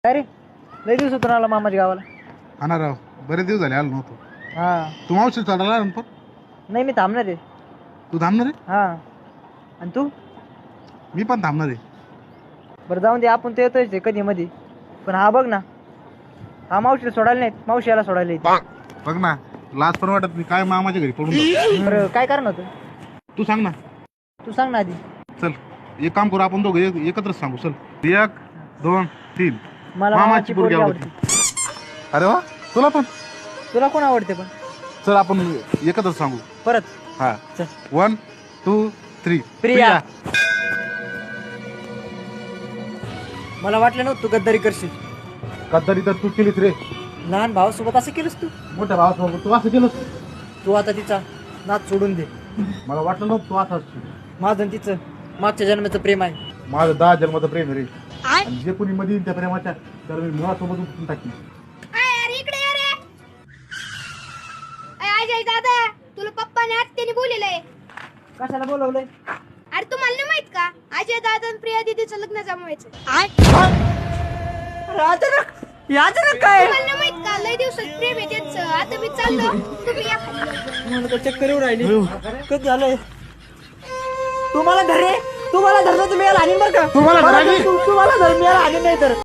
अरे लय दिवस होतो आला मामाच्या गावाला. हा ना राव, बरेच दिवस झाले आलो नव्हतो. हा तू मावशी चढाला पण नाही मी थांबणार आहे. तू थांबणार आहे? हा आणि तू? मी पण थांबणार आहे. बरं जाऊन दे, आपण तर येतोय कधी मध्ये. पण हा बघ ना, हा मावशीला सोडायला नाहीत, मावशी याला सोडायला येते. बघ ना, लाज पण वाटत नाही काय मामाच्या घरी पडून जाऊ. बरं काय कारण होतं तू सांग ना. तू सांग ना आधी. चल एक काम करू, आपण दोघं एकत्रच सांगू. चल 1 2 3. मला मामाची पोरगी आवडते. अरे वा, तुला पण? तुला कोण आवडते पण? चल आपण एकत्रच सांगू. परत हा चल. 1 2 3. प्रिया. मला वाटलं नव्हतं तू गद्दारी करशील. गद्दारी तर तू केलीच रे. लहान भावासोबत असं केलंस तू? मोठ्या भावासोबत तू असं केलंस? तू आता तिचा नाच सोडून दे. मला वाटलं नव्हतं तू असं असशील. माझं आणि तिचं मागच्या जन्माचं प्रेम आहे. माझं 10 जन्माचं प्रेम आहे रे. आणि जे कोणी मध्ये येईल त्या प्रेमाच्या तर मी मुळासोबत उठून टाकीन. अरे इकडे ये रे. अजय दादा, तुला पप्पाने आत्याने बोललेलंय. कशाला बोलवलंय? अरे तुम्हाला नाही माहित का, अजय दादा आणि प्रिया दीदीचं लग्न जमवायचं. अचानक काय? तुम्हाला नाही माहित का, लय दिवसात प्रेम आहे त्यांचं. आता मी चाललो, तुम्ही या खाली. मला तर चक्कर येऊन राहिली. कसं झालंय? तुम्हाला धर रे, तुम्हाला धरलं तुम्ही याला हाणीन बरं का? तुम्हाला धरायली? तुम्हाला धर, मी याला हाणीन नाही तर.